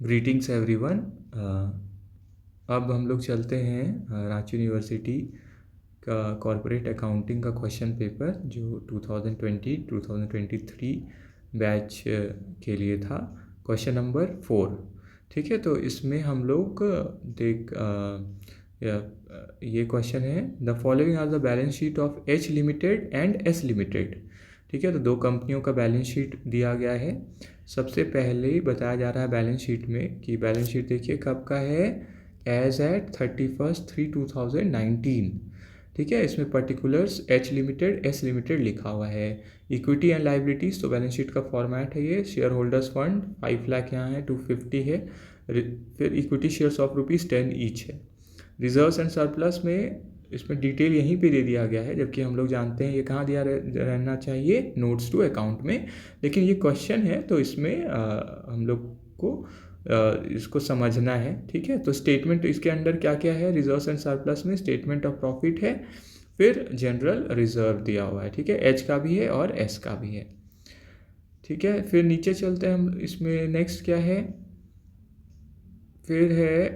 Greetings everyone. अब हम लोग चलते हैं रांची यूनिवर्सिटी का कॉरपोरेट अकाउंटिंग का क्वेश्चन पेपर जो 2020-2023 बैच के लिए था। Question number 4। ठीक है, तो इसमें हम लोग ये क्वेश्चन है, the following are the balance sheet of H limited and S limited. ठीक है, तो दो कंपनियों का बैलेंस शीट दिया गया है। सबसे पहले ही बताया जा रहा है बैलेंस शीट में कि बैलेंस शीट देखिए कब का है, एज एट 31/3/2019। ठीक है, इसमें particulars H limited S limited लिखा हुआ है। इक्विटी एंड लाइबिलिटीज़, तो बैलेंस शीट का फॉर्मेट है ये। शेयर होल्डर्स फंड 5 लाख यहाँ है, 250 है। फिर इक्विटी शेयर्स ऑफ ₹10 ईच है। रिजर्व्स एंड सरप्लस में इसमें डिटेल यहीं पे दे दिया गया है, जबकि हम लोग जानते हैं ये कहाँ दिया रहना चाहिए, नोट्स टू अकाउंट में। लेकिन ये क्वेश्चन है तो इसमें हम लोग को इसको समझना है। ठीक है, तो स्टेटमेंट इसके अंदर क्या क्या है, रिजर्व्स एंड सरप्लस में स्टेटमेंट ऑफ प्रॉफिट है, फिर जनरल रिजर्व दिया हुआ है। ठीक है, एच का भी है और एस का भी है। ठीक है, फिर नीचे चलते हैं हम, इसमें नेक्स्ट क्या है, फिर है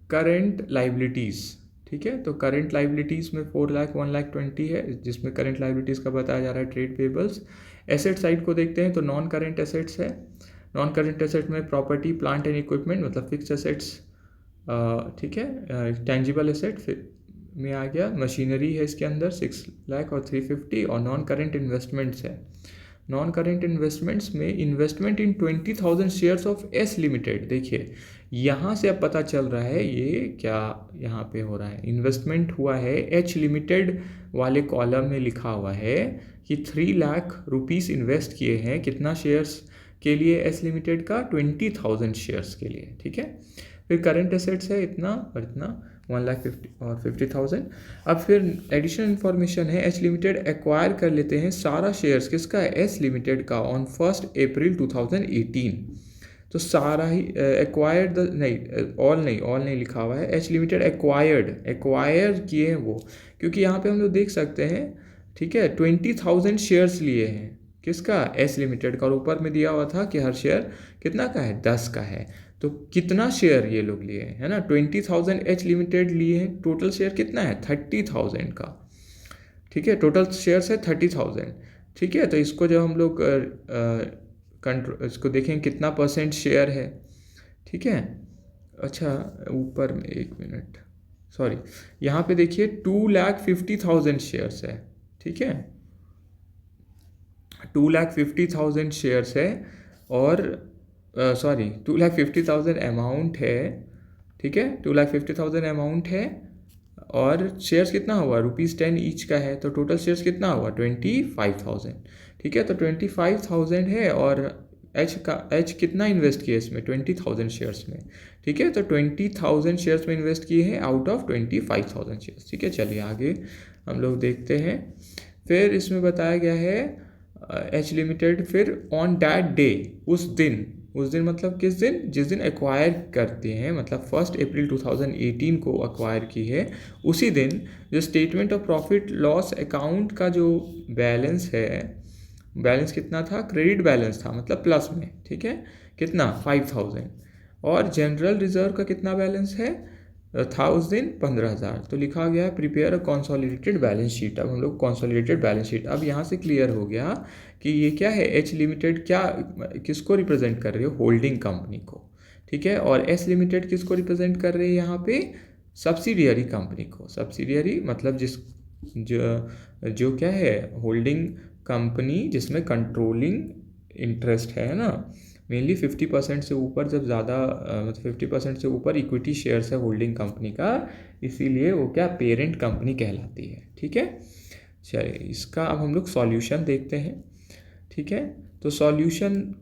करेंट लाइबिलिटीज़। ठीक है, तो करेंट लाइबिलिटीज़ में 4 लाख 1,20,000 है, जिसमें करेंट लाइबिलिटीज़ का बताया जा रहा है ट्रेड पेबल्स। एसेट साइड को देखते हैं तो नॉन करेंट एसेट्स है। नॉन करेंट एसेट में प्रॉपर्टी प्लांट एंड इक्विपमेंट मतलब फिक्स एसेट्स। ठीक है, टेंजिबल एसेट में आ गया, मशीनरी है इसके अंदर 6 लाख और 350, और नॉन करेंट इन्वेस्टमेंट्स है। नॉन करेंट इन्वेस्टमेंट्स में investment in 20,000 shares of S limited. देखिए यहाँ से अब पता चल रहा है ये क्या यहाँ पे हो रहा है, इन्वेस्टमेंट हुआ है एच लिमिटेड वाले कॉलम में लिखा हुआ है कि 3 लाख रुपीस इन्वेस्ट किए हैं, कितना शेयर्स के लिए, एस लिमिटेड का 20,000 शेयर्स के लिए। ठीक है, फिर करंट एसेट्स है इतना और इतना, 1,50,000 और 50,000। अब फिर एडिशनल इन्फॉर्मेशन है, एच लिमिटेड एक्वायर कर लेते हैं सारा शेयर्स किसका, एस लिमिटेड का, ऑन 1 अप्रैल 2018। तो सारा ही एक्वायर्ड, नहीं ऑल नहीं लिखा हुआ है, एच लिमिटेड एक्वायर किए हैं वो, क्योंकि यहाँ पे हम लोग देख सकते हैं। ठीक है, 20,000 शेयर्स लिए हैं किसका, एस लिमिटेड का, और ऊपर में दिया हुआ था कि हर शेयर कितना का है, 10 का है। तो कितना शेयर ये लोग लिए हैं, है ना, 20,000 एच लिमिटेड लिए हैं, टोटल शेयर कितना है 30,000 का। ठीक है, टोटल शेयर्स है 30,000। ठीक है, तो इसको जब हम लोग इसको देखें कितना परसेंट शेयर है। ठीक है, अच्छा ऊपर में 1 मिनट, सॉरी, यहाँ पे देखिए 2,50,000 शेयर्स है। ठीक है, 2,50,000 शेयर्स है, और सॉरी 2,50,000 अमाउंट है। ठीक है, 2,50,000 अमाउंट है, और शेयर्स कितना हुआ, ₹10 ईच का है, तो टोटल शेयर्स कितना हुआ 25,000। ठीक है, तो 25,000 है, और एच कितना इन्वेस्ट किया इसमें, 20,000 शेयर्स में। ठीक है, तो 20,000 शेयर्स में इन्वेस्ट किए हैं आउट ऑफ 25,000 शेयर्स। ठीक है, चलिए आगे हम लोग देखते हैं। फिर इसमें बताया गया है एच लिमिटेड, फिर ऑन दैट डे, उस दिन मतलब किस दिन, जिस दिन एक्वायर करते हैं, मतलब 1 अप्रैल 2018 को एक्वायर की है, उसी दिन जो statement of profit loss account का जो बैलेंस है, बैलेंस कितना था, क्रेडिट बैलेंस था, मतलब प्लस में। ठीक है, कितना 5,000, और जनरल रिजर्व का कितना बैलेंस है था उस दिन 15,000। तो लिखा गया है prepare a consolidated balance sheet. अब हम लोग कंसोलिडेटेड बैलेंस शीट, अब यहाँ से क्लियर हो गया कि ये क्या है, एच लिमिटेड क्या किसको रिप्रेजेंट कर रही है, होल्डिंग कंपनी को। ठीक है, और एस लिमिटेड किसको रिप्रेजेंट कर रही है यहाँ पे, सब्सिडियरी कंपनी को। सब्सिडियरी मतलब जो क्या है, होल्डिंग कंपनी जिसमें कंट्रोलिंग इंटरेस्ट है ना, मेनली 50% से ऊपर, जब ज़्यादा मतलब 50% से ऊपर इक्विटी शेयर्स है होल्डिंग कंपनी का, इसीलिए वो क्या पेरेंट कंपनी कहलाती है। ठीक है, चलिए इसका अब हम लोग सॉल्यूशन देखते हैं। ठीक है, तो सॉल्यूशन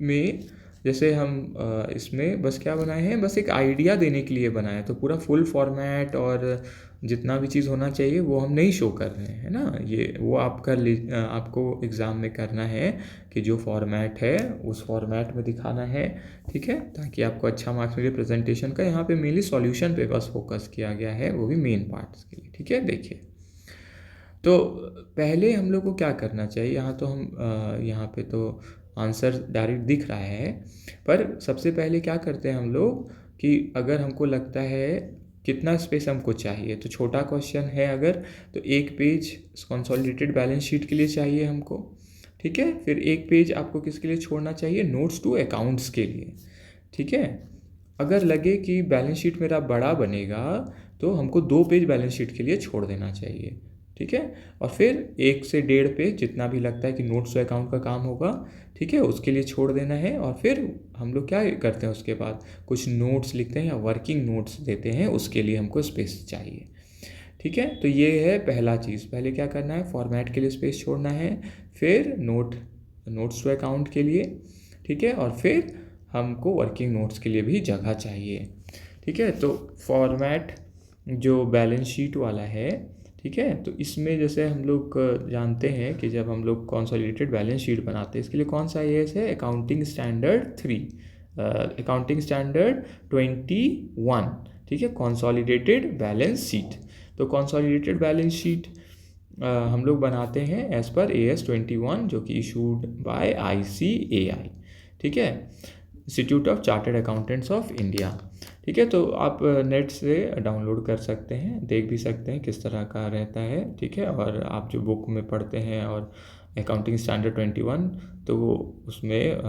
में जैसे हम इसमें बस क्या बनाए हैं, बस एक आइडिया देने के लिए बनाए, तो पूरा फुल फॉर्मेट और जितना भी चीज़ होना चाहिए वो हम नहीं शो कर रहे हैं, है ना। ये वो आपको एग्ज़ाम में करना है कि जो फॉर्मेट है उस फॉर्मेट में दिखाना है। ठीक है, ताकि आपको अच्छा मार्क्स मिले प्रेजेंटेशन का। यहाँ पे मेनली सॉल्यूशन पे बस फोकस किया गया है, वो भी मेन पार्ट्स के लिए। ठीक है, देखिए तो पहले हम लोग को क्या करना चाहिए, यहाँ तो हम यहाँ पे तो आंसर डायरेक्ट दिख रहा है। पर सबसे पहले क्या करते हैं हम लोग कि अगर हमको लगता है कितना स्पेस हमको चाहिए, तो छोटा क्वेश्चन है अगर, तो एक पेज कंसोलिडेटेड बैलेंस शीट के लिए चाहिए हमको, ठीक है। फिर एक पेज आपको किसके लिए छोड़ना चाहिए, नोट्स टू अकाउंट्स के लिए, ठीक है। अगर लगे कि बैलेंस शीट मेरा बड़ा बनेगा तो हमको 2 पेज बैलेंस शीट के लिए छोड़ देना चाहिए, ठीक है। और फिर 1 से 1.5 पेज जितना भी लगता है कि नोट्स टू अकाउंट का काम होगा, ठीक है, उसके लिए छोड़ देना है। और फिर हम लोग क्या करते हैं, उसके बाद कुछ नोट्स लिखते हैं या वर्किंग नोट्स देते हैं, उसके लिए हमको स्पेस चाहिए, ठीक है। तो ये है पहला चीज़, पहले क्या करना है, फॉर्मेट के लिए स्पेस छोड़ना है, फिर नोट्स टू अकाउंट के लिए, ठीक है, और फिर हमको वर्किंग नोट्स के लिए भी जगह चाहिए, ठीक है। तो फॉर्मेट जो बैलेंस शीट वाला है, ठीक है, तो इसमें जैसे हम लोग जानते हैं कि जब हम लोग कंसोलिडेटेड बैलेंस शीट बनाते हैं, इसके लिए कौन सा आईएएस है, अकाउंटिंग स्टैंडर्ड 3, अकाउंटिंग स्टैंडर्ड 21, ठीक है, कंसोलिडेटेड बैलेंस शीट। तो कंसोलिडेटेड बैलेंस शीट हम लोग बनाते हैं एज पर AS 21, जो कि इशूड बाय ICAI, ठीक है, institute of chartered accountants of India, ठीक है। तो आप नेट से डाउनलोड कर सकते हैं, देख भी सकते हैं किस तरह का रहता है, ठीक है। और आप जो बुक में पढ़ते हैं और अकाउंटिंग स्टैंडर्ड 21, तो वो उसमें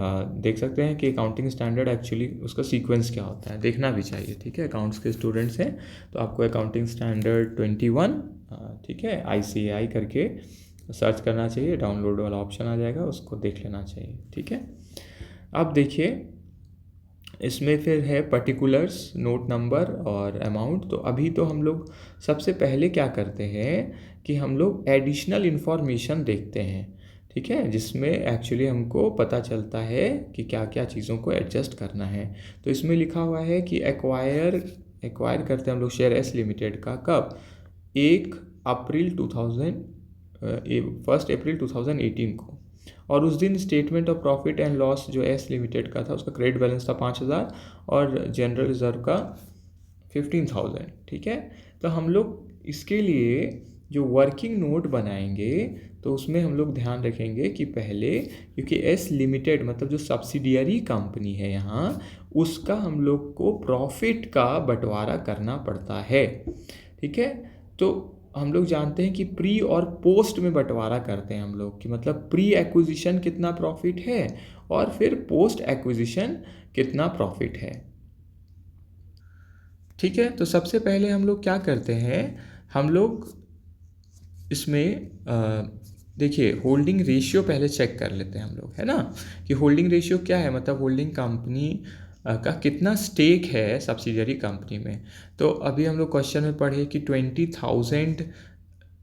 देख सकते हैं कि अकाउंटिंग स्टैंडर्ड एक्चुअली उसका सीक्वेंस क्या होता है, देखना भी चाहिए, ठीक है। अकाउंट्स के स्टूडेंट्स हैं तो आपको अकाउंटिंग स्टैंडर्ड 21, ठीक है, ICAI करके सर्च करना चाहिए, डाउनलोड वाला ऑप्शन आ जाएगा, उसको देख लेना चाहिए, ठीक है। अब देखिए इसमें फिर है पर्टिकुलर्स, नोट नंबर और अमाउंट। तो अभी तो हम लोग सबसे पहले क्या करते हैं कि हम लोग एडिशनल इन्फॉर्मेशन देखते हैं, ठीक है, जिसमें एक्चुअली हमको पता चलता है कि क्या क्या चीज़ों को एडजस्ट करना है। तो इसमें लिखा हुआ है कि एक्वायर करते हैं हम लोग शेयर एस लिमिटेड का, कब, 1 अप्रैल 2018 को, और उस दिन statement of profit and loss जो एस लिमिटेड का था, उसका क्रेडिट बैलेंस था 5,000 और जनरल रिजर्व का 15,000, ठीक है। तो हम लोग इसके लिए जो वर्किंग नोट बनाएंगे तो उसमें हम लोग ध्यान रखेंगे कि पहले, क्योंकि एस लिमिटेड मतलब जो सब्सिडियरी कंपनी है यहाँ, उसका हम लोग को प्रॉफिट का बंटवारा करना पड़ता है, ठीक है। तो हम लोग जानते हैं कि प्री और पोस्ट में बंटवारा करते हैं हम लोग, कि मतलब प्री एक्विजिशन कितना प्रॉफिट है और फिर पोस्ट एक्विजिशन कितना प्रॉफिट है, ठीक है। तो सबसे पहले हम लोग क्या करते हैं, हम लोग इसमें देखिए होल्डिंग रेशियो पहले चेक कर लेते हैं हम लोग, है ना, कि होल्डिंग रेशियो क्या है, मतलब होल्डिंग कंपनी का कितना स्टेक है सब्सिडियरी कंपनी में। तो अभी हम लोग क्वेश्चन में पढ़े कि 20,000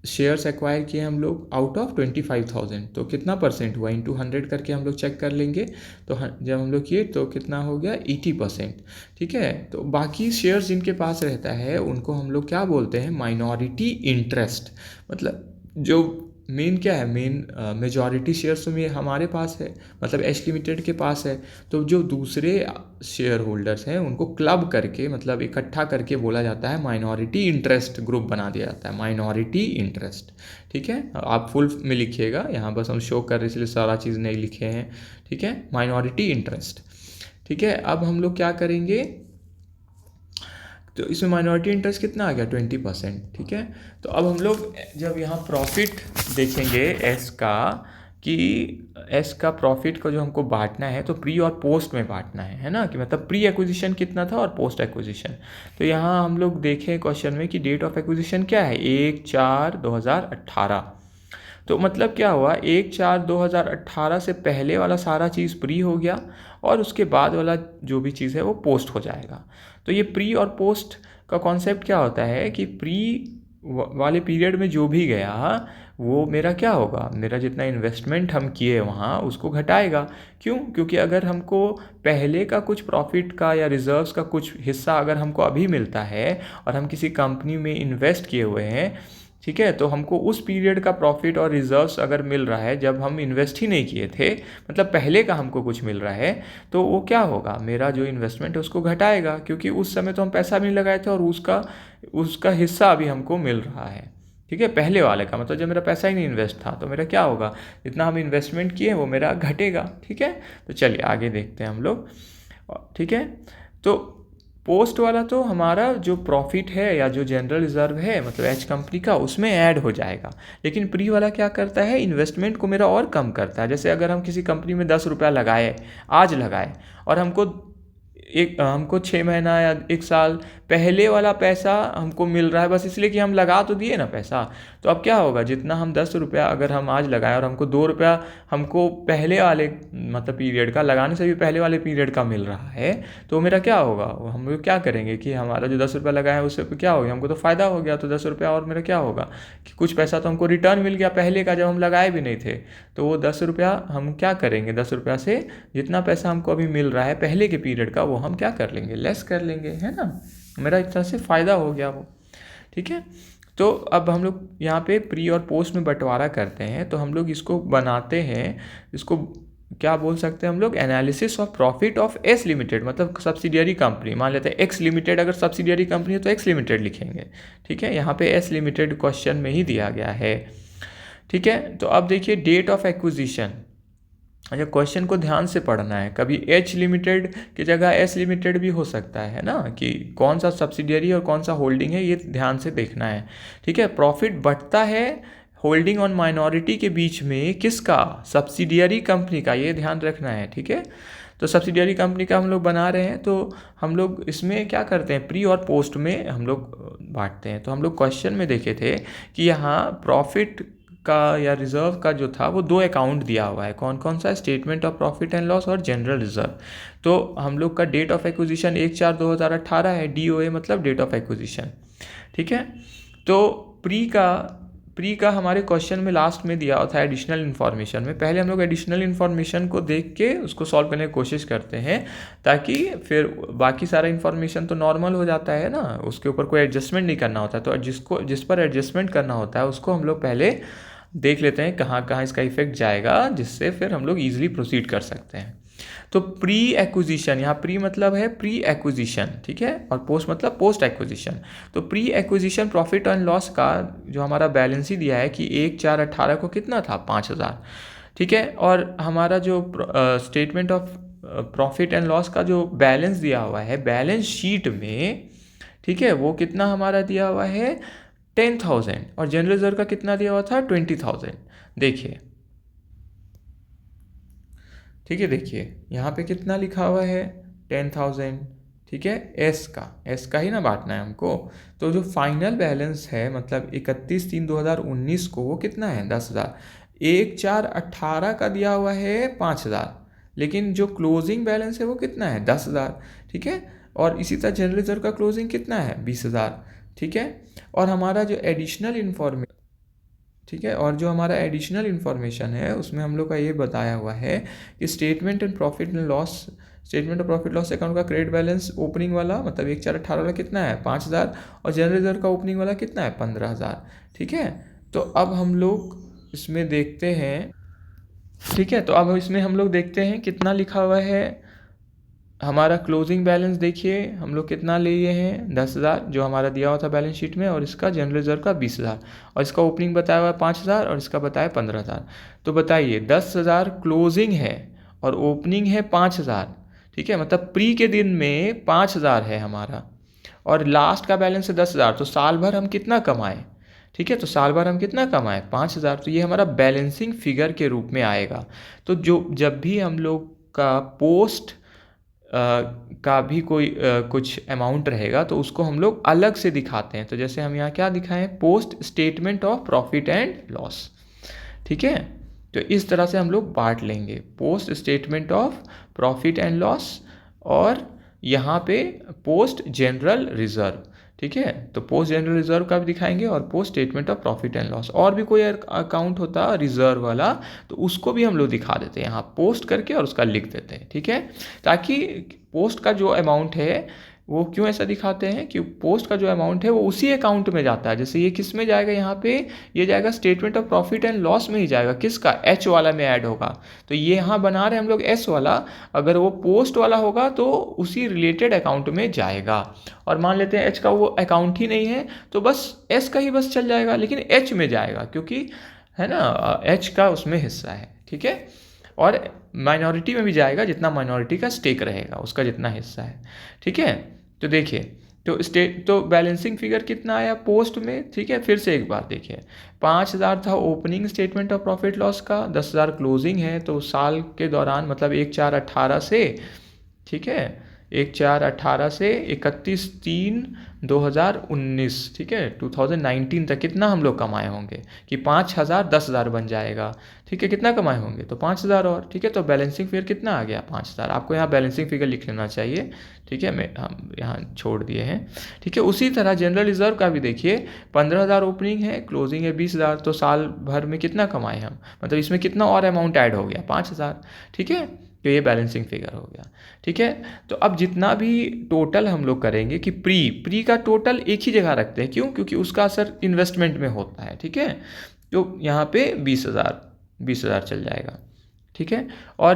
शेयर्स एक्वायर किए हम लोग आउट ऑफ 25,000, तो कितना परसेंट हुआ, इंटू 100 करके हम लोग चेक कर लेंगे। तो जब हम लोग किए तो कितना हो गया, 80%, ठीक है। तो बाकी शेयर्स जिनके पास रहता है उनको हम लोग क्या बोलते हैं, माइनॉरिटी इंटरेस्ट। मतलब जो मेन क्या है, मेन मेजॉरिटी शेयर्स में हमारे पास है, मतलब एच लिमिटेड के पास है। तो जो दूसरे शेयर होल्डर्स हैं उनको क्लब करके, मतलब इकट्ठा करके बोला जाता है माइनॉरिटी इंटरेस्ट, ग्रुप बना दिया जाता है माइनॉरिटी इंटरेस्ट, ठीक है। आप फुल में लिखिएगा, यहाँ बस हम शो कर रहे इसलिए सारा चीज़ नहीं लिखे हैं, ठीक है, माइनॉरिटी इंटरेस्ट, ठीक है। अब हम लोग क्या करेंगे, तो इसमें माइनॉरिटी इंटरेस्ट कितना आ गया, 20%, ठीक है। तो अब हम लोग जब यहाँ प्रॉफिट देखेंगे एस का, कि एस का प्रॉफिट को जो हमको बांटना है तो प्री और पोस्ट में बांटना है ना, कि मतलब प्री एक्विजिशन कितना था और पोस्ट एक्विजिशन। तो यहाँ हम लोग देखें क्वेश्चन में कि डेट ऑफ एक्विजिशन क्या है, 1/4/2018। तो मतलब क्या हुआ, 1/4/2018 से पहले वाला सारा चीज़ प्री हो गया और उसके बाद वाला जो भी चीज़ है वो पोस्ट हो जाएगा। तो ये प्री और पोस्ट का कॉन्सेप्ट क्या होता है कि प्री वाले पीरियड में जो भी गया वो मेरा क्या होगा, मेरा जितना इन्वेस्टमेंट हम किए वहाँ उसको घटाएगा। क्यों, क्योंकि अगर हमको पहले का कुछ प्रॉफिट का या रिजर्व्स का कुछ हिस्सा अगर हमको अभी मिलता है और हम किसी कंपनी में इन्वेस्ट किए हुए हैं, ठीक है, तो हमको उस पीरियड का प्रॉफिट और रिजर्व्स अगर मिल रहा है जब हम इन्वेस्ट ही नहीं किए थे, मतलब पहले का हमको कुछ मिल रहा है, तो वो क्या होगा, मेरा जो इन्वेस्टमेंट है उसको घटाएगा, क्योंकि उस समय तो हम पैसा भी नहीं लगाए थे और उसका हिस्सा अभी हमको मिल रहा है, ठीक है, पहले वाले का मतलब जब मेरा पैसा ही नहीं इन्वेस्ट था तो मेरा क्या होगा, जितना हम इन्वेस्टमेंट किए वो मेरा घटेगा। ठीक है, तो चलिए आगे देखते हैं हम लोग। ठीक है, तो पोस्ट वाला तो हमारा जो प्रॉफिट है या जो जनरल रिजर्व है मतलब एच कंपनी का, उसमें ऐड हो जाएगा। लेकिन प्री वाला क्या करता है, इन्वेस्टमेंट को मेरा और कम करता है। जैसे अगर हम किसी कंपनी में 10 रुपया लगाए, आज लगाए, और हमको 6 महीना या 1 साल पहले वाला पैसा हमको मिल रहा है बस इसलिए कि हम लगा तो दिए ना पैसा, तो अब क्या होगा, जितना हम 10 रुपया अगर हम आज लगाए और हमको 2 रुपया हमको पहले वाले मतलब पीरियड का, लगाने से भी पहले वाले पीरियड का मिल रहा है, तो मेरा क्या होगा, हम लोग क्या करेंगे कि हमारा जो 10 रुपया लगाया है उससे क्या हो गया, हमको तो फ़ायदा हो गया। तो 10 रुपया और मेरा क्या होगा कि कुछ पैसा तो हमको रिटर्न मिल गया पहले का, जब हम लगाए भी नहीं थे। तो वो 10 रुपया हम क्या करेंगे, 10 रुपया से जितना पैसा हमको अभी मिल रहा है पहले के पीरियड का, वो हम क्या कर लेंगे, लेस कर लेंगे, है ना। मेरा एक तरह से फ़ायदा हो गया वो। ठीक है, तो अब हम लोग यहाँ पे प्री और पोस्ट में बंटवारा करते हैं, तो हम लोग इसको बनाते हैं, इसको क्या बोल सकते हैं हम लोग, analysis of profit of S limited, मतलब सब्सिडियरी कंपनी। मान लेते हैं एक्स लिमिटेड, अगर सब्सिडियरी कंपनी है तो एक्स लिमिटेड लिखेंगे। ठीक है, यहाँ पे एस लिमिटेड क्वेश्चन में ही दिया गया है। ठीक है, तो अब देखिए डेट ऑफ एक्विजिशन। अच्छा, क्वेश्चन को ध्यान से पढ़ना है, कभी एच लिमिटेड की जगह एस लिमिटेड भी हो सकता है ना, कि कौन सा सब्सिडियरी और कौन सा होल्डिंग है, ये ध्यान से देखना है। ठीक है, प्रॉफिट बढ़ता है होल्डिंग ऑन माइनॉरिटी के बीच में, किसका, सब्सिडियरी कंपनी का, ये ध्यान रखना है। ठीक है, तो सब्सिडियरी कंपनी का हम लोग बना रहे हैं, तो हम लोग इसमें क्या करते हैं, प्री और पोस्ट में हम लोग बांटते हैं। तो हम लोग क्वेश्चन में देखे थे कि यहाँ प्रॉफिट का या रिजर्व का जो था वो 2 अकाउंट दिया हुआ है, कौन कौन सा, statement of profit and loss और जनरल रिजर्व। तो हम लोग का डेट ऑफ एक्विजिशन 1/4/2018 है, DOA मतलब डेट ऑफ एक्विजिशन। ठीक है, तो प्री का हमारे क्वेश्चन में लास्ट में दिया हुआ था एडिशनल इन्फॉर्मेशन में। पहले हम लोग एडिशनल इन्फॉर्मेशन को देख के उसको सॉल्व करने की कोशिश करते हैं, ताकि फिर बाकी सारा इन्फॉर्मेशन तो नॉर्मल हो जाता है ना, उसके ऊपर कोई एडजस्टमेंट नहीं करना होता। तो जिस पर एडजस्टमेंट करना होता है उसको हम लोग पहले देख लेते हैं कहाँ कहाँ इसका इफेक्ट जाएगा, जिससे फिर हम लोग ईजिली प्रोसीड कर सकते हैं। तो प्री एक्विजिशन, यहाँ प्री मतलब है प्री एक्विजिशन, ठीक है, और पोस्ट मतलब पोस्ट एक्विजिशन। तो pre acquisition profit and loss का जो हमारा बैलेंस ही दिया है कि 1/4/18 को कितना था, 5,000। ठीक है, और हमारा जो statement of profit and loss का जो बैलेंस दिया हुआ है बैलेंस शीट में, ठीक है, वो कितना हमारा दिया हुआ है 10,000, और जनरल रिजर्व का कितना दिया हुआ था 20,000। देखिए, ठीक है, देखिए यहाँ पे कितना लिखा हुआ है 10,000। ठीक है, एस का ही ना बांटना है हमको। तो जो फाइनल बैलेंस है मतलब 31/3/2019 को वो कितना है 10,000। 1/4/18 का दिया हुआ है 5,000, लेकिन जो क्लोजिंग बैलेंस है वो कितना है 10,000। ठीक है, और इसी तरह जनरल रिजर्व का क्लोजिंग कितना है 20,000। ठीक है, और हमारा जो एडिशनल इन्फॉर्मेशन, ठीक है, और जो हमारा एडिशनल इन्फॉर्मेशन है उसमें हम लोग का ये बताया हुआ है कि statement of profit loss account का क्रेडिट बैलेंस ओपनिंग वाला मतलब 1/4/18 वाला कितना है 5,000, और जनरल रिजर्व का ओपनिंग वाला कितना है 15,000। ठीक है, तो अब हम लोग इसमें देखते हैं, ठीक है, तो अब इसमें हम लोग देखते हैं कितना लिखा हुआ है हमारा क्लोजिंग बैलेंस। देखिए हम लोग कितना लिए हैं 10,000 जो हमारा दिया हुआ था बैलेंस शीट में, और इसका जनरल रिजर्व का 20,000, और इसका ओपनिंग बताया हुआ है 5,000 और इसका बताया 15,000। तो बताइए 10,000 क्लोजिंग है और ओपनिंग है 5,000। ठीक है, मतलब प्री के दिन में 5,000 है हमारा और लास्ट का बैलेंस है 10,000। तो साल भर हम कितना कमाएँ, ठीक है, तो साल भर हम कितना कमाएँ 5,000। तो ये हमारा बैलेंसिंग फिगर के रूप में आएगा। तो जब भी हम लोग का पोस्ट का भी कोई कुछ अमाउंट रहेगा तो उसको हम लोग अलग से दिखाते हैं। तो जैसे हम यहाँ क्या दिखाएं, post statement of profit and loss. ठीक है, तो इस तरह से हम लोग बांट लेंगे post statement of profit and loss और यहाँ पे पोस्ट जनरल रिजर्व। ठीक है, तो पोस्ट जनरल रिजर्व का भी दिखाएंगे और post statement of profit and loss. और भी कोई अकाउंट होता रिजर्व वाला तो उसको भी हम लोग दिखा देते हैं यहाँ पोस्ट करके और उसका लिख देते हैं। ठीक है, ताकि पोस्ट का जो अमाउंट है वो क्यों ऐसा दिखाते हैं कि पोस्ट का जो अमाउंट है वो उसी अकाउंट में जाता है। जैसे ये किस में जाएगा, यहाँ पे ये जाएगा statement of profit and loss में ही जाएगा, किसका, एच वाला में ऐड होगा। तो ये यहाँ बना रहे हैं हम लोग एस वाला, अगर वो पोस्ट वाला होगा तो उसी रिलेटेड अकाउंट में जाएगा। और मान लेते हैं एच का वो अकाउंट ही नहीं है तो बस एस का ही बस चल जाएगा, लेकिन एच में जाएगा क्योंकि है ना एच का उसमें हिस्सा है, ठीक है। और माइनॉरिटी में भी जाएगा, जितना माइनॉरिटी का स्टेक रहेगा उसका जितना हिस्सा है, ठीक है। तो देखिए, तो बैलेंसिंग फिगर कितना आया पोस्ट में, ठीक है। फिर से एक बार देखिए, 5,000 था opening statement of profit loss का, 10,000 क्लोजिंग है, तो साल के दौरान मतलब 1/4/18 से, ठीक है, 1/4/18 से 31/3/2019, ठीक है, 2019 तक कितना हम लोग कमाए होंगे कि 5,000 10,000 बन जाएगा, ठीक है। कितना कमाए होंगे तो 5,000 और, ठीक है। तो बैलेंसिंग फिगर कितना आ गया 5,000। आपको यहाँ बैलेंसिंग फिगर लिख लेना चाहिए, ठीक है, हम यहाँ छोड़ दिए हैं, ठीक है। उसी तरह जनरल रिजर्व का भी देखिए, 15,000 ओपनिंग है, क्लोजिंग है 20,000, तो साल भर में कितना कमाए हम, मतलब इसमें कितना और अमाउंट ऐड हो गया 5,000, ठीक है। तो ये बैलेंसिंग फिगर हो गया, ठीक है। तो अब जितना भी टोटल हम लोग करेंगे कि प्री का टोटल एक ही जगह रखते हैं, क्यों, क्योंकि उसका असर इन्वेस्टमेंट में होता है, ठीक है। तो यहाँ पे 20,000 चल जाएगा, ठीक है। और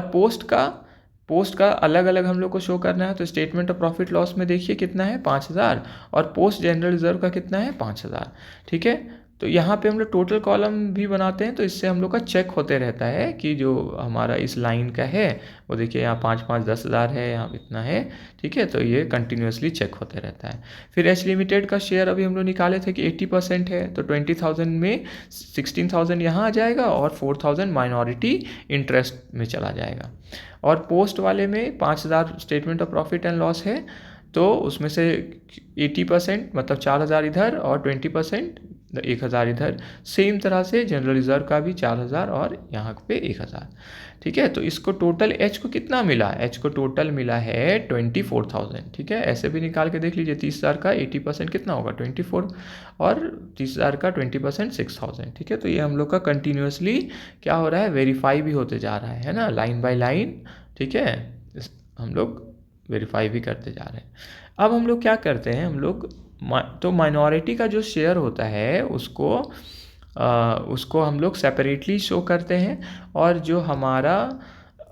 पोस्ट का अलग अलग हम लोग को शो करना है, तो स्टेटमेंट ऑफ प्रॉफिट लॉस में देखिए कितना है 5,000, और पोस्ट जनरल रिजर्व का कितना है 5,000, ठीक है। तो यहाँ पे हम लोग टोटल कॉलम भी बनाते हैं, तो इससे हम लोग का चेक होते रहता है कि जो हमारा इस लाइन का है वो देखिए यहाँ 5-5-10,000 है, यहाँ इतना है, ठीक है। तो ये कंटिन्यूसली चेक होते रहता है। फिर एच लिमिटेड का शेयर अभी हम लोग निकाले थे कि 80% है, तो 20,000 में 16,000 यहाँ आ जाएगा और 4,000 माइनॉरिटी इंटरेस्ट में चला जाएगा। और पोस्ट वाले में 5,000 statement of profit and loss है, तो उसमें से 80% मतलब 4,000 इधर और 20% 1,000 इधर। सेम तरह से जनरल रिजर्व का भी 4,000 और यहाँ पे 1,000, ठीक है। तो इसको टोटल एच को कितना मिला, एच को टोटल मिला है 24,000, ठीक है। ऐसे भी निकाल के देख लीजिए, 30,000 का 80% कितना होगा 24, और 30,000 का 20% 6,000, ठीक है। तो ये हम लोग का कंटिन्यूसली क्या हो रहा है, वेरीफाई भी होते जा रहा है ना, लाइन बाय लाइन, ठीक है। हम लोग वेरीफाई भी करते जा रहे हैं। अब हम लोग क्या करते हैं, हम लोग तो माइनॉरिटी का जो शेयर होता है उसको हम लोग सेपरेटली शो करते हैं, और जो हमारा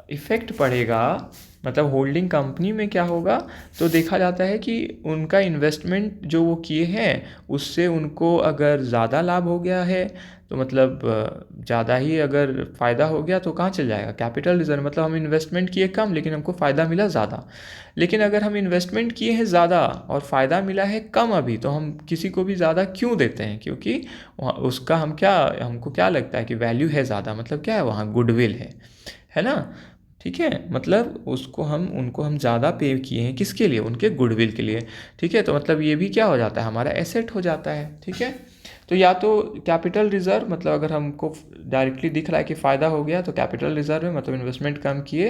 इफ़ेक्ट पड़ेगा मतलब होल्डिंग कंपनी में क्या होगा, तो देखा जाता है कि उनका इन्वेस्टमेंट जो वो किए हैं उससे उनको अगर ज़्यादा लाभ हो गया है, तो मतलब ज़्यादा ही अगर फ़ायदा हो गया तो कहाँ चल जाएगा, कैपिटल रिजर्व। मतलब हम इन्वेस्टमेंट किए कम लेकिन हमको फ़ायदा मिला ज़्यादा। लेकिन अगर हम इन्वेस्टमेंट किए हैं ज़्यादा और फ़ायदा मिला है कम अभी, तो हम किसी को भी ज़्यादा क्यों देते हैं, क्योंकि उसका हमको क्या लगता है कि वैल्यू है ज़्यादा, मतलब क्या है वहाँ गुडविल है ना, ठीक है। मतलब उनको हम ज़्यादा पे किए हैं, किसके लिए, उनके गुडविल के लिए, ठीक है। तो मतलब ये भी क्या हो जाता है, हमारा एसेट हो जाता है, ठीक है। तो या तो कैपिटल रिजर्व, मतलब अगर हमको डायरेक्टली दिख रहा है कि फ़ायदा हो गया तो कैपिटल रिजर्व है, मतलब इन्वेस्टमेंट कम किए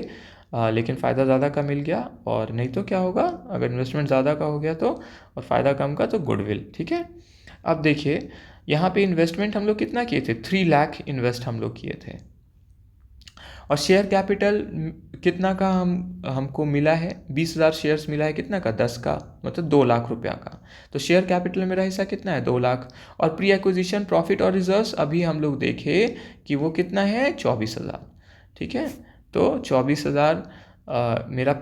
लेकिन फ़ायदा ज़्यादा का मिल गया। और नहीं तो क्या होगा, अगर इन्वेस्टमेंट ज़्यादा का हो गया तो, और फ़ायदा कम का, तो गुडविल, ठीक है। अब देखिए यहाँ पे इन्वेस्टमेंट हम लोग कितना किए थे, 3 लाख इन्वेस्ट हम लोग किए थे, और शेयर कैपिटल कितना का हमको मिला है, 20,000 शेयर्स मिला है, कितना का, 10 का, मतलब 2 लाख रुपया का। तो शेयर कैपिटल मेरा हिस्सा कितना है, 2 लाख। और प्री एक्विजिशन प्रॉफिट और रिजर्व्स अभी हम लोग देखे कि वो कितना है, 24,000, ठीक है। तो 24,000 मेरा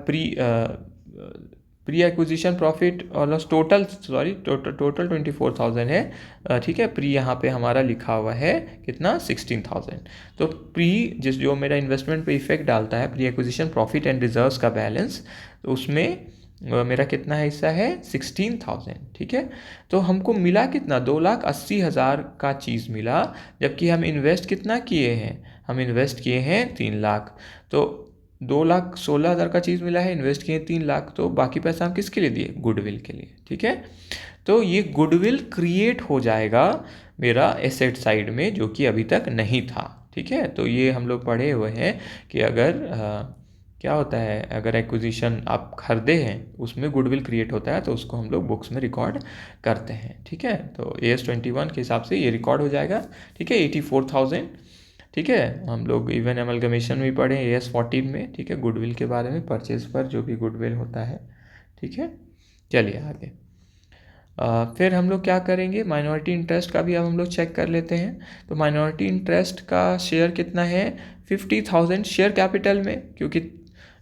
प्री एक्विजिशन प्रॉफिट और लॉस टोटल 24,000 है, ठीक है। प्री यहाँ पे हमारा लिखा हुआ है कितना, 16,000। तो जो मेरा इन्वेस्टमेंट पे इफेक्ट डालता है, pre acquisition profit and reserves का बैलेंस, तो उसमें मेरा कितना हिस्सा है, 16,000, ठीक है। तो हमको मिला कितना, 2,80,000 का चीज़ मिला, जबकि हम इन्वेस्ट कितना किए हैं, हम इन्वेस्ट किए हैं 3 लाख। तो 2,16,000 का चीज़ मिला है, इन्वेस्ट किए 3 लाख, तो बाकी पैसा हम किसके लिए दिए, गुडविल के लिए, ठीक है। तो ये गुडविल क्रिएट हो जाएगा मेरा एसेट साइड में, जो कि अभी तक नहीं था, ठीक है। तो ये हम लोग पढ़े हुए हैं कि अगर क्या होता है, अगर एक्विजिशन आप खरीदे हैं उसमें गुडविल क्रिएट होता है, तो उसको हम लोग बुक्स में रिकॉर्ड करते हैं, ठीक है। तो AS 21 के हिसाब से ये रिकॉर्ड हो जाएगा, ठीक है, 84,000, ठीक है। हम लोग इवन एमलगमेशन भी पढ़े AS 14 में, ठीक है, गुडविल के बारे में, परचेज पर जो भी गुडविल होता है, ठीक है। चलिए आगे। फिर हम लोग क्या करेंगे, माइनॉरिटी इंटरेस्ट का भी अब हम लोग चेक कर लेते हैं। तो माइनॉरिटी इंटरेस्ट का शेयर कितना है, 50,000 शेयर कैपिटल में, क्योंकि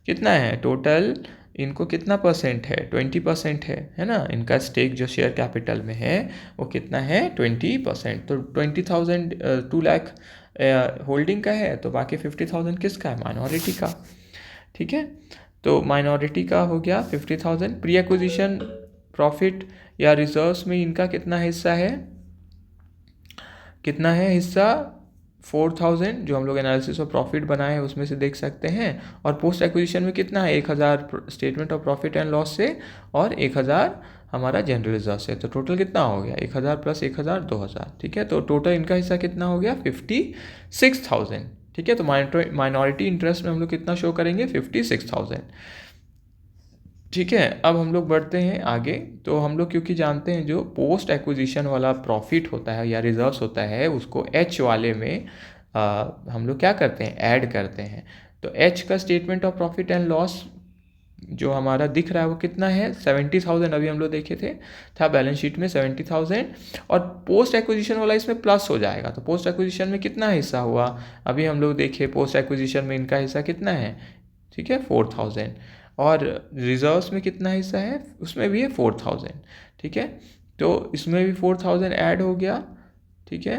कितना है टोटल, इनको कितना परसेंट है, 20% है ना, इनका स्टेक जो शेयर कैपिटल में है वो कितना है, 20%। तो 20,000 2 लाख होल्डिंग का है, तो बाकी 50,000 किसका है, माइनॉरिटी का। ठीक है, तो माइनॉरिटी का हो गया 50,000। प्री एक्विजिशन प्रॉफिट या रिजर्व्स में इनका कितना हिस्सा है, कितना है हिस्सा, 4,000, जो हम लोग एनालिसिस ऑफ प्रॉफिट बनाए हैं उसमें से देख सकते हैं। और पोस्ट एक्विजिशन में कितना है, 1,000 statement of profit and loss से, और 1,000 हमारा जनरल रिजर्व से। तो टोटल कितना हो गया, 1,000 प्लस 1,000 2,000। ठीक है, तो टोटल इनका हिस्सा कितना हो गया, 56,000। ठीक है, तो माइनॉरिटी इंटरेस्ट में हम लोग कितना शो करेंगे, 56,000। ठीक है, अब हम लोग बढ़ते हैं आगे। तो हम लोग क्योंकि जानते हैं जो पोस्ट एक्विजिशन वाला प्रॉफिट होता है या रिजर्व्स होता है उसको एच वाले में हम लोग क्या करते हैं, ऐड करते हैं। तो एच का statement of profit and loss जो हमारा दिख रहा है वो कितना है, 70,000 अभी हम लोग देखे थे, था बैलेंस शीट में 70,000। और पोस्ट एक्विजिशन वाला इसमें प्लस हो जाएगा। तो पोस्ट एक्विजिशन में कितना हिस्सा हुआ, अभी हम लोग देखे पोस्ट एक्विजिशन में इनका हिस्सा कितना है, ठीक है 4,000। और रिजर्व्स में कितना हिस्सा है, उसमें भी है 4,000। ठीक है, तो इसमें भी 4,000 ऐड हो गया। ठीक है,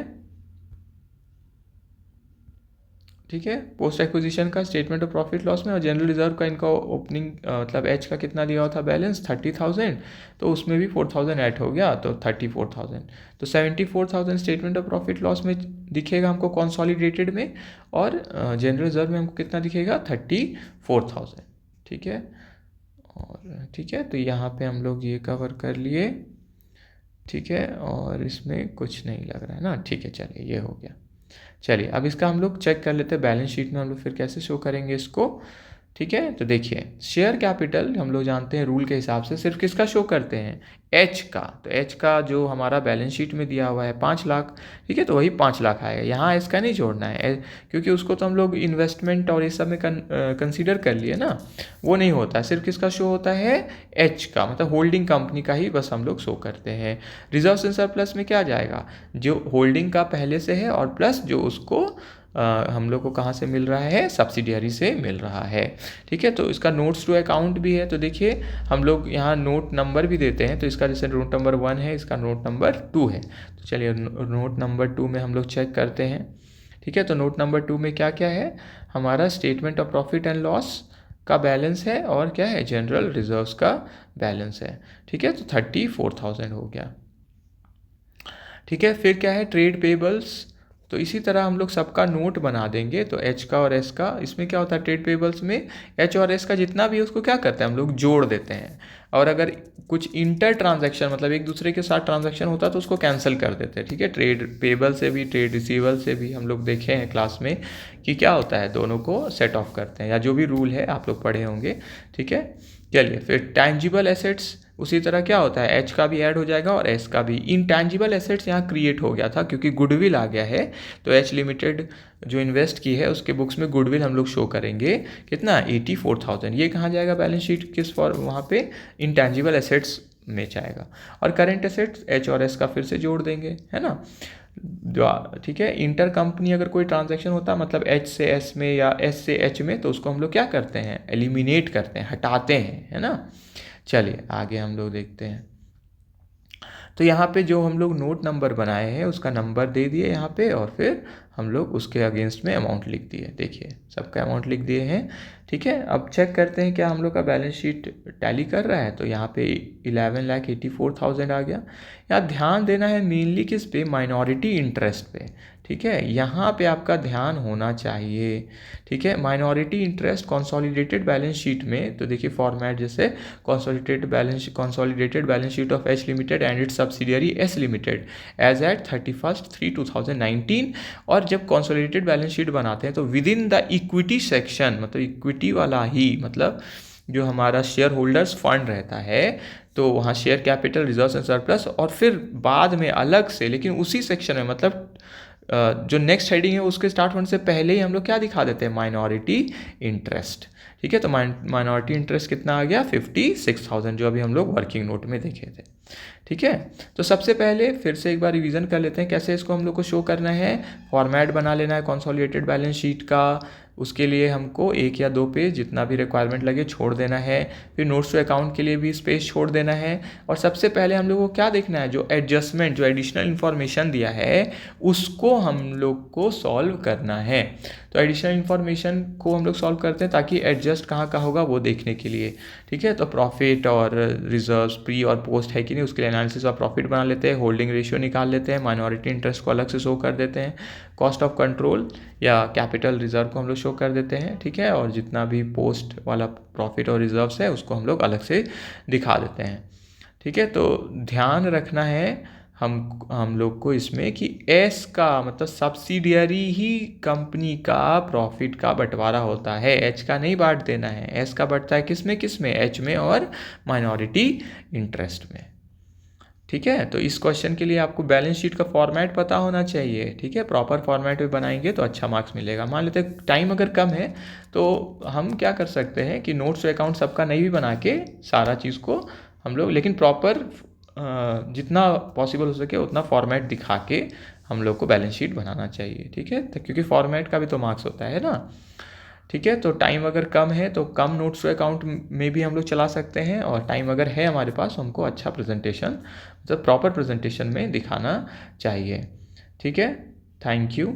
ठीक है, पोस्ट एक्विजिशन का स्टेटमेंट ऑफ प्रॉफिट लॉस में, और जनरल रिजर्व का इनका ओपनिंग मतलब एच का कितना दिया हुआ था बैलेंस, 30,000, तो उसमें भी 4,000 ऐड हो गया, तो 34,000। तो 74,000 स्टेटमेंट ऑफ प्रॉफिट लॉस में दिखेगा हमको कंसोलिडेटेड में, और जनरल रिजर्व में हमको कितना दिखेगा, 34,000। ठीक है, और ठीक है, तो यहाँ पे हम लोग ये कवर कर लिए। ठीक है, और इसमें कुछ नहीं लग रहा है ना, ठीक है, चलिए ये हो गया। चलिए अब इसका हम लोग चेक कर लेते हैं बैलेंस शीट में हम लोग फिर कैसे शो करेंगे इसको। ठीक है, तो देखिए शेयर कैपिटल हम लोग जानते हैं रूल के हिसाब से सिर्फ किसका शो करते हैं, एच का। तो एच का जो हमारा बैलेंस शीट में दिया हुआ है 5 लाख, ठीक है, तो वही 5 लाख आएगा, यहाँ इसका नहीं जोड़ना है क्योंकि उसको तो हम लोग इन्वेस्टमेंट और ये सब में कंसीडर कर लिए ना, वो नहीं होता है। सिर्फ किसका शो होता है, एच का, मतलब होल्डिंग कंपनी का ही बस हम लोग शो करते हैं। रिजर्व एंड सरप्लस में क्या जाएगा, जो होल्डिंग का पहले से है और प्लस जो उसको हम लोग को कहाँ से मिल रहा है, सब्सिडियरी से मिल रहा है। ठीक है, तो इसका नोट्स टू अकाउंट भी है। तो देखिए हम लोग यहाँ नोट नंबर भी देते हैं, तो इसका जैसे नोट नंबर 1 है, इसका नोट नंबर 2 है। तो चलिए नोट नंबर 2 में हम लोग चेक करते हैं। ठीक है, तो नोट नंबर 2 में क्या क्या है, हमारा statement of profit and loss का बैलेंस है, और क्या है, जनरल रिजर्व्स का बैलेंस है। ठीक है, तो 34,000 हो गया। ठीक है, फिर क्या है, ट्रेड पेबल्स। तो इसी तरह हम लोग सबका नोट बना देंगे। तो एच का और एस का, इसमें क्या होता है ट्रेड पेबल्स में, एच और एस का जितना भी है उसको क्या करते हैं हम लोग, जोड़ देते हैं। और अगर कुछ इंटर ट्रांजैक्शन मतलब एक दूसरे के साथ ट्रांजैक्शन होता है तो उसको कैंसिल कर देते हैं। ठीक है, ट्रेड पेबल से भी ट्रेड रिसीवल से भी हम लोग देखे हैं क्लास में कि क्या होता है, दोनों को सेट ऑफ करते हैं, या जो भी रूल है आप लोग पढ़े होंगे। ठीक है, चलिए फिर टैंजिबल एसेट्स, उसी तरह क्या होता है, एच का भी ऐड हो जाएगा और एस का भी। इंटैंजिबल एसेट्स यहाँ क्रिएट हो गया था क्योंकि गुडविल आ गया है, तो एच लिमिटेड जो इन्वेस्ट की है उसके बुक्स में गुडविल हम लोग शो करेंगे, कितना, 84,000। ये कहाँ जाएगा बैलेंस शीट, किस फॉर, वहाँ पे इंटैंजिबल एसेट्स में जाएगा। और करेंट एसेट्स एच और एस का फिर से जोड़ देंगे, है ना। ठीक है, इंटर कंपनी अगर कोई ट्रांजैक्शन होता है मतलब एच से एस में या एस से एच में, तो उसको हम लोग क्या करते हैं, एलिमिनेट करते हैं, हटाते हैं, है ना। चलिए आगे हम लोग देखते हैं। तो यहाँ पे जो हम लोग नोट नंबर बनाए हैं उसका नंबर दे दिए यहाँ पे, और फिर हम लोग उसके अगेंस्ट में अमाउंट लिख दिए। देखिए सबका अमाउंट लिख दिए हैं। ठीक है, अब चेक करते हैं क्या हम लोग का बैलेंस शीट टैली कर रहा है। तो यहाँ पे 11,84,000 आ गया। यहाँ ध्यान देना है मेनली किस पे, माइनॉरिटी इंटरेस्ट पे। ठीक है, यहाँ पे आपका ध्यान होना चाहिए। ठीक है, minority interest consolidated balance sheet में, तो देखिए फॉर्मेट जैसे consolidated balance sheet of H limited and its subsidiary S limited as at 31/3/2019। और जब कंसोलिडेटेड बैलेंस शीट बनाते हैं तो within the equity section, मतलब इक्विटी वाला ही, मतलब जो हमारा शेयर होल्डर्स फंड रहता है, तो वहाँ share capital, reserves and surplus, और फिर बाद में अलग से, लेकिन उसी सेक्शन में, मतलब जो नेक्स्ट हेडिंग है उसके स्टार्ट होने से पहले ही हम लोग क्या दिखा देते हैं, माइनॉरिटी इंटरेस्ट। ठीक है, तो माइनॉरिटी इंटरेस्ट कितना आ गया, 56,000, जो अभी हम लोग वर्किंग नोट में देखे थे। ठीक है, तो सबसे पहले फिर से एक बार रिवीजन कर लेते हैं कैसे इसको हम लोग को शो करना है। फॉर्मेट बना लेना है कंसोलिडेटेड बैलेंस शीट का, उसके लिए हमको 1 या 2 पेज जितना भी रिक्वायरमेंट लगे छोड़ देना है। फिर नोट्स टू अकाउंट के लिए भी स्पेस छोड़ देना है। और सबसे पहले हम लोग को क्या देखना है, जो एडजस्टमेंट, जो एडिशनल इन्फॉर्मेशन दिया है उसको हम लोग को सॉल्व करना है। तो एडिशनल इन्फॉर्मेशन को हम लोग सॉल्व करते हैं ताकि एडजस्ट कहाँ का होगा वो देखने के लिए। ठीक है, तो प्रॉफिट और रिजर्व्स प्री और पोस्ट है कि नहीं, उसके लिए एनालिसिस और प्रॉफिट बना लेते हैं, होल्डिंग रेशियो निकाल लेते हैं, माइनॉरिटी इंटरेस्ट को अलग से शो कर देते हैं, कॉस्ट ऑफ कंट्रोल या कैपिटल रिजर्व को हम लोग शो कर देते हैं। ठीक है, और जितना भी पोस्ट वाला प्रॉफिट और रिजर्व्स है उसको हम लोग अलग से दिखा देते हैं। ठीक है, तो ध्यान रखना है हम लोग को इसमें कि एस का मतलब सब्सिडियरी ही कंपनी का प्रॉफिट का बंटवारा होता है, एच का नहीं बांट देना है। एस का बंटता है किस में, एच में और माइनॉरिटी इंटरेस्ट में। ठीक है, तो इस क्वेश्चन के लिए आपको बैलेंस शीट का फॉर्मेट पता होना चाहिए। ठीक है, प्रॉपर फॉर्मेट में बनाएंगे तो अच्छा मार्क्स मिलेगा। मान लेते हैं टाइम अगर कम है तो हम क्या कर सकते हैं कि नोट्स अकाउंट सबका नहीं भी बना के सारा चीज़ को हम लोग, लेकिन प्रॉपर जितना पॉसिबल हो सके उतना फॉर्मेट दिखा के हम लोग को बैलेंस शीट बनाना चाहिए। ठीक है, तो क्योंकि फॉर्मेट का भी तो मार्क्स होता है ना। ठीक है, तो टाइम अगर कम है तो कम नोट्स अकाउंट में भी हम लोग चला सकते हैं, और टाइम अगर है हमारे पास हमको अच्छा प्रेजेंटेशन, मतलब प्रॉपर प्रेजेंटेशन में दिखाना चाहिए। ठीक है, थैंक यू।